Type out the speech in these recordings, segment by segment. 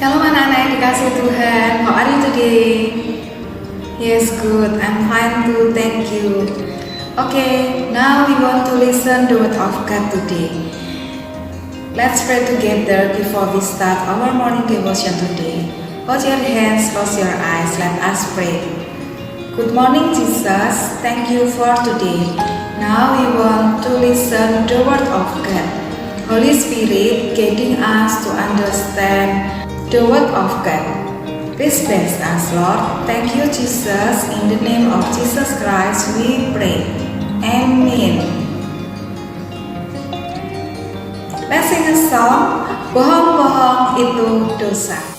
Shalom anak-anak yang dikasih Tuhan. How are you today? Yes, good. I'm fine too. Thank you. Okay, now we want to listen the word of God today. Let's pray together before we start our morning devotion today. Hold your hands, close your eyes. Let us pray. Good morning, Jesus. Thank you for today. Now we want to listen the word of God. Holy Spirit guiding us to understand the word of God. Please bless us, Lord. Thank you, Jesus. In the name of Jesus Christ we pray. Amen. Let's sing a song. Bohong-bohong itu dosa.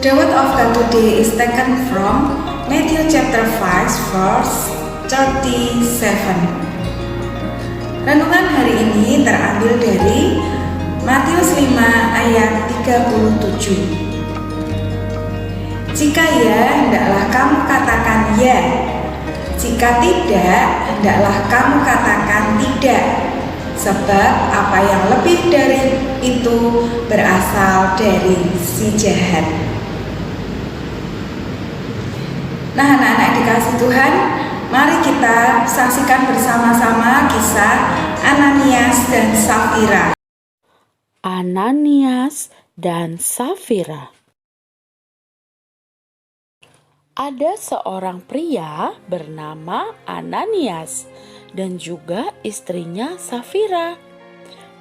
The word of God today is taken from Matthew chapter 5 verse 37. Renungan hari ini terambil dari Matius 5 ayat 37. Jika ya, hendaklah kamu katakan ya. Jika tidak, hendaklah kamu katakan tidak. Sebab apa yang lebih dari itu berasal dari si jahat. Nah, anak-anak dikasih Tuhan, mari kita saksikan bersama-sama kisah Ananias dan Safira. Ananias dan Safira. Ada seorang pria bernama Ananias dan juga istrinya Safira.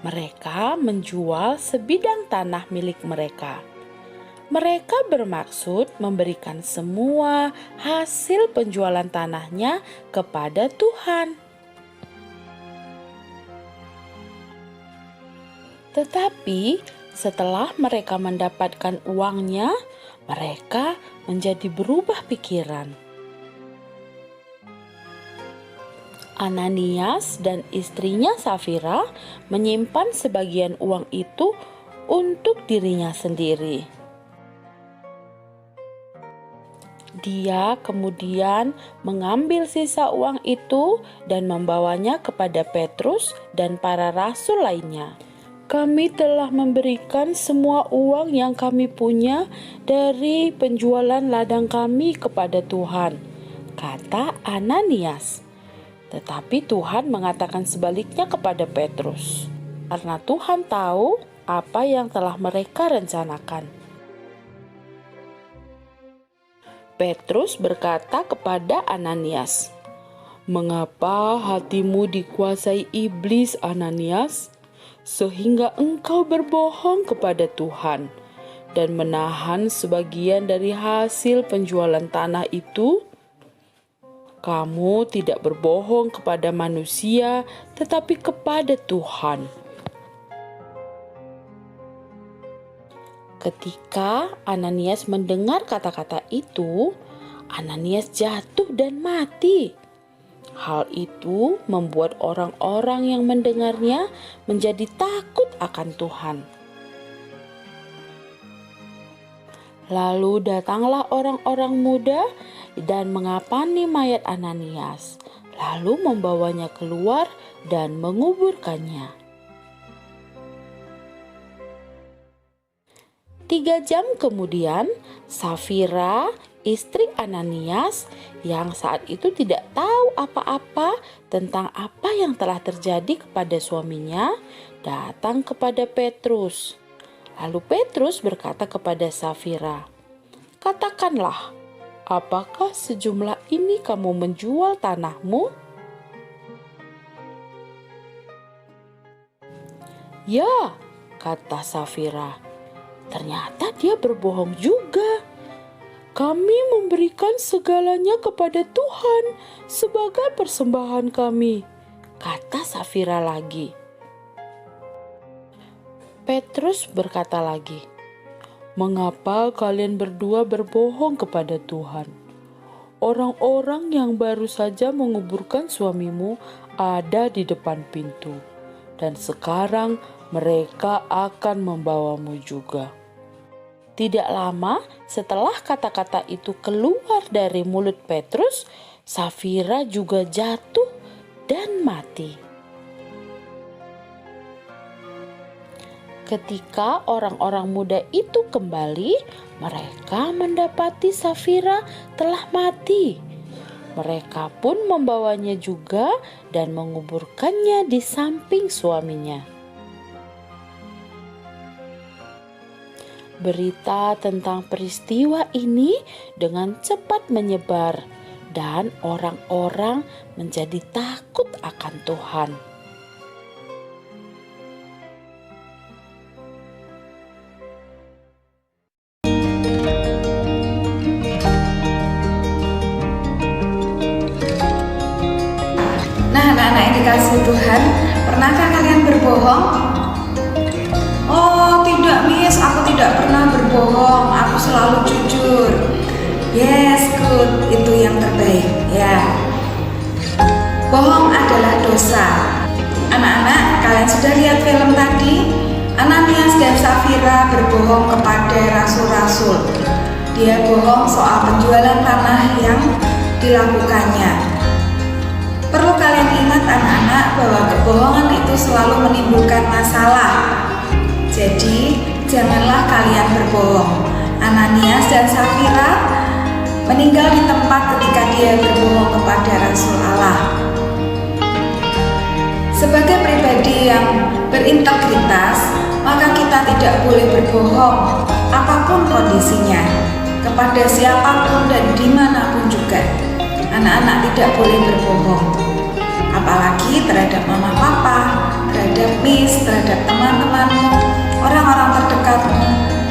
Mereka menjual sebidang tanah milik mereka. Mereka bermaksud memberikan semua hasil penjualan tanahnya kepada Tuhan. Tetapi setelah mereka mendapatkan uangnya, mereka menjadi berubah pikiran. Ananias dan istrinya Safira menyimpan sebagian uang itu untuk dirinya sendiri. Dia kemudian mengambil sisa uang itu dan membawanya kepada Petrus dan para rasul lainnya. Kami telah memberikan semua uang yang kami punya dari penjualan ladang kami kepada Tuhan, kata Ananias. Tetapi Tuhan mengatakan sebaliknya kepada Petrus, karena Tuhan tahu apa yang telah mereka rencanakan. Petrus berkata kepada Ananias, "Mengapa hatimu dikuasai iblis, Ananias, sehingga engkau berbohong kepada Tuhan dan menahan sebagian dari hasil penjualan tanah itu? Kamu tidak berbohong kepada manusia, tetapi kepada Tuhan. Ketika Ananias mendengar kata-kata itu, Ananias jatuh dan mati. Hal itu membuat orang-orang yang mendengarnya menjadi takut akan Tuhan. Lalu datanglah orang-orang muda dan mengapani mayat Ananias, lalu membawanya keluar dan menguburkannya. 3 jam kemudian, Safira, istri Ananias, yang saat itu tidak tahu apa-apa tentang apa yang telah terjadi kepada suaminya, datang kepada Petrus. Lalu Petrus berkata kepada Safira, "Katakanlah, apakah sejumlah ini kamu menjual tanahmu?" "Ya," kata Safira. Ternyata dia berbohong juga. "Kami memberikan segalanya kepada Tuhan sebagai persembahan kami," kata Safira lagi. Petrus berkata lagi, "Mengapa kalian berdua berbohong kepada Tuhan? Orang-orang yang baru saja menguburkan suamimu ada di depan pintu, dan sekarang mereka akan membawamu juga." Tidak lama setelah kata-kata itu keluar dari mulut Petrus, Safira juga jatuh dan mati. Ketika orang-orang muda itu kembali, mereka mendapati Safira telah mati. Mereka pun membawanya juga dan menguburkannya di samping suaminya. Berita tentang peristiwa ini dengan cepat menyebar, dan orang-orang menjadi takut akan Tuhan. Nah, anak-anak yang dikasihi Tuhan, pernahkah kalian berbohong? "Oh tidak, Miss, aku tidak pernah berbohong, aku selalu jujur." Yes, good, itu yang terbaik ya. Bohong adalah dosa. Anak-anak, kalian sudah lihat film tadi? Ananias dan Safira berbohong kepada rasul-rasul. Dia bohong soal penjualan tanah yang dilakukannya. Perlu kalian ingat anak-anak bahwa kebohongan itu selalu menimbulkan masalah. Jadi, janganlah kalian berbohong. Ananias dan Safira meninggal di tempat ketika dia berbohong kepada Rasul Allah. Sebagai pribadi yang berintegritas, maka kita tidak boleh berbohong apapun kondisinya, kepada siapapun dan dimanapun juga. Anak-anak tidak boleh berbohong, apalagi terhadap mama papa, terhadap Miss, terhadap teman-temanmu, orang-orang terdekatmu.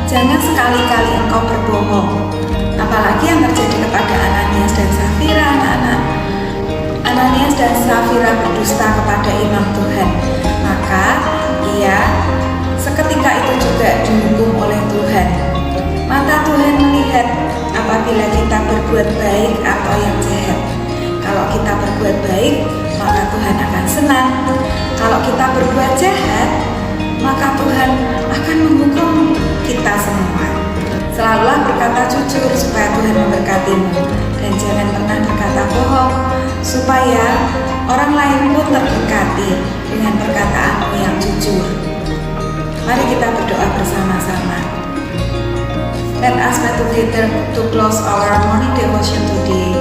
Jangan sekali-kali engkau berbohong, apalagi yang terjadi kepada Ananias dan Safira. Anak-anak, Ananias dan Safira berdusta kepada imam Tuhan, maka ia seketika itu juga dihukum oleh Tuhan. Mata Tuhan melihat apabila kita berbuat baik atau yang jahat. Kalau kita berbuat baik, maka Tuhan akan senang. Kalau kita berbuat jahat, maka Tuhan akan menghukum kita semua. Selalulah berkata jujur supaya Tuhan memberkatimu, dan jangan pernah berkata bohong supaya orang lain pun terberkati dengan perkataanmu yang jujur. Mari kita berdoa bersama-sama. Let us pray together to close our morning devotion today.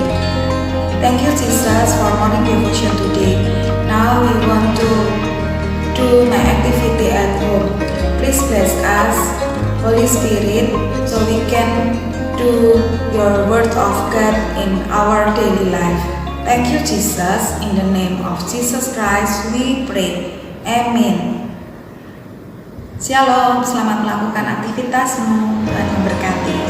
Thank you, Jesus, for morning devotion today. Now we want to do my activity at home. Please bless us, Holy Spirit, so we can do your word of God in our daily life. Thank you, Jesus. In the name of Jesus Christ we pray. Amen. Shalom, selamat melakukan aktivitas aktivitasmu. Tuhan memberkati.